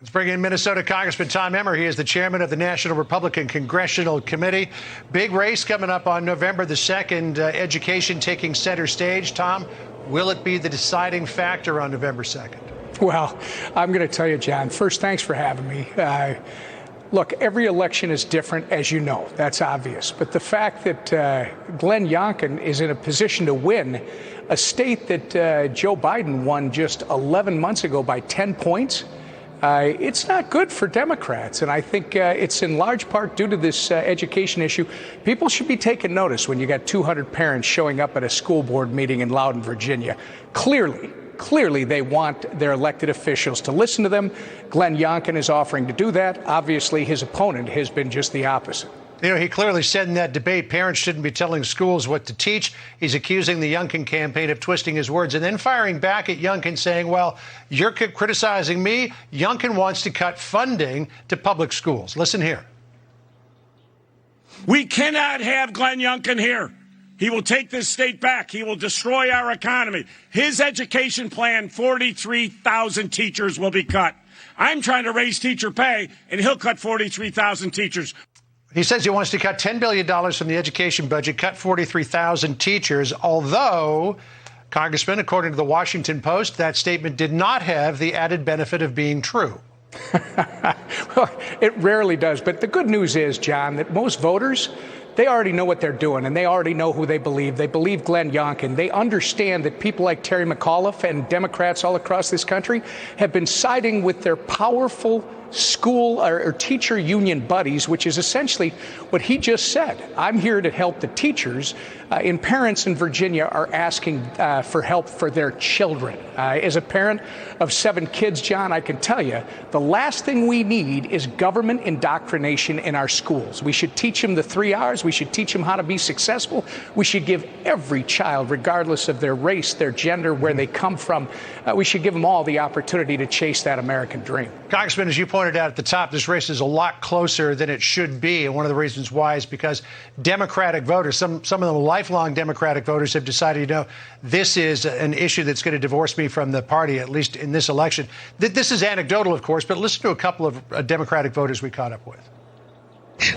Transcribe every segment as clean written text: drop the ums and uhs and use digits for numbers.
Let's bring in Minnesota Congressman Tom Emmer. He is the chairman of the National Republican Congressional Committee. Big race coming up on November the 2nd. Education taking center stage. Tom, will it be the deciding factor on November 2nd? Well, I'm going to tell you, John, first, thanks for having me. Look, every election is different, as you know. That's obvious. But the fact that Glenn Youngkin is in a position to win a state that Joe Biden won just 11 months ago by 10 points, it's not good for Democrats. And I think it's in large part due to this education issue. People should be taking notice when you got 200 parents showing up at a school board meeting in Loudoun, Virginia. Clearly, they want their elected officials to listen to them. Glenn Youngkin is offering to do that. Obviously, his opponent has been just the opposite. You know, he clearly said in that debate parents shouldn't be telling schools what to teach. He's accusing the Youngkin campaign of twisting his words and then firing back at Youngkin, saying, well, you're criticizing me. Youngkin wants to cut funding to public schools. Listen here. We cannot have Glenn Youngkin here. He will take this state back. He will destroy our economy. His education plan, 43,000 teachers will be cut. I'm trying to raise teacher pay, and he'll cut 43,000 teachers. He says he wants to cut $10 billion from the education budget, cut 43,000 teachers, although, Congressman, according to the Washington Post, that statement did not have the added benefit of being true. Well, it rarely does. But the good news is, John, that most voters, they already know what they're doing, and they already know who they believe. They believe Glenn Youngkin. They understand that people like Terry McAuliffe and Democrats all across this country have been siding with their powerful school or teacher union buddies, which is essentially what he just said. I'm here to help the teachers. And parents in Virginia are asking for help for their children. As a parent of 7 kids, John, I can tell you the last thing we need is government indoctrination in our schools. We should teach them the 3 R's. We should teach them how to be successful. We should give every child, regardless of their race, their gender, where they come from, we should give them all the opportunity to chase that American dream. Congressman, as you pointed out at the top, this race is a lot closer than it should be. And one of the reasons why is because Democratic voters, some of them lifelong Democratic voters, have decided, you know, this is an issue that's going to divorce me from the party, at least in this election. This is anecdotal, of course, but listen to a couple of Democratic voters we caught up with.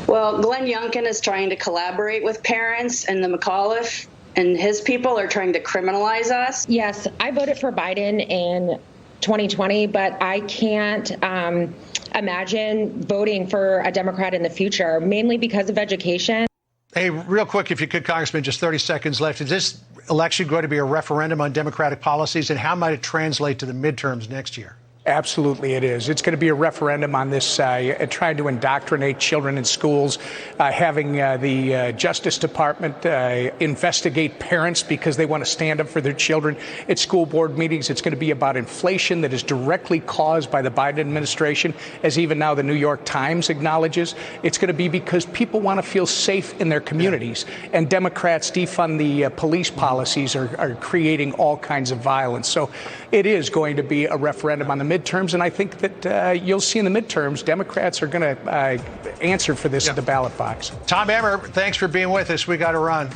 Well, Glenn Youngkin is trying to collaborate with parents, and the McAuliffe and his people are trying to criminalize us. Yes, I voted for Biden in 2020, but I can't imagine voting for a Democrat in the future, mainly because of education. Hey, real quick, if you could, Congressman, just 30 seconds left. Is this election going to be a referendum on Democratic policies, and how might it translate to the midterms next year? Absolutely, it is. It's going to be a referendum on this, trying to indoctrinate children in schools, having the Justice Department investigate parents because they want to stand up for their children at school board meetings. It's going to be about inflation that is directly caused by the Biden administration, as even now the New York Times acknowledges. It's going to be because people want to feel safe in their communities, and Democrats defund the police policies are creating all kinds of violence. So it is going to be a referendum on the midterms, and I think that you'll see in the midterms, Democrats are going to answer for this at the ballot box. Tom Emmer, thanks for being with us. We got to run.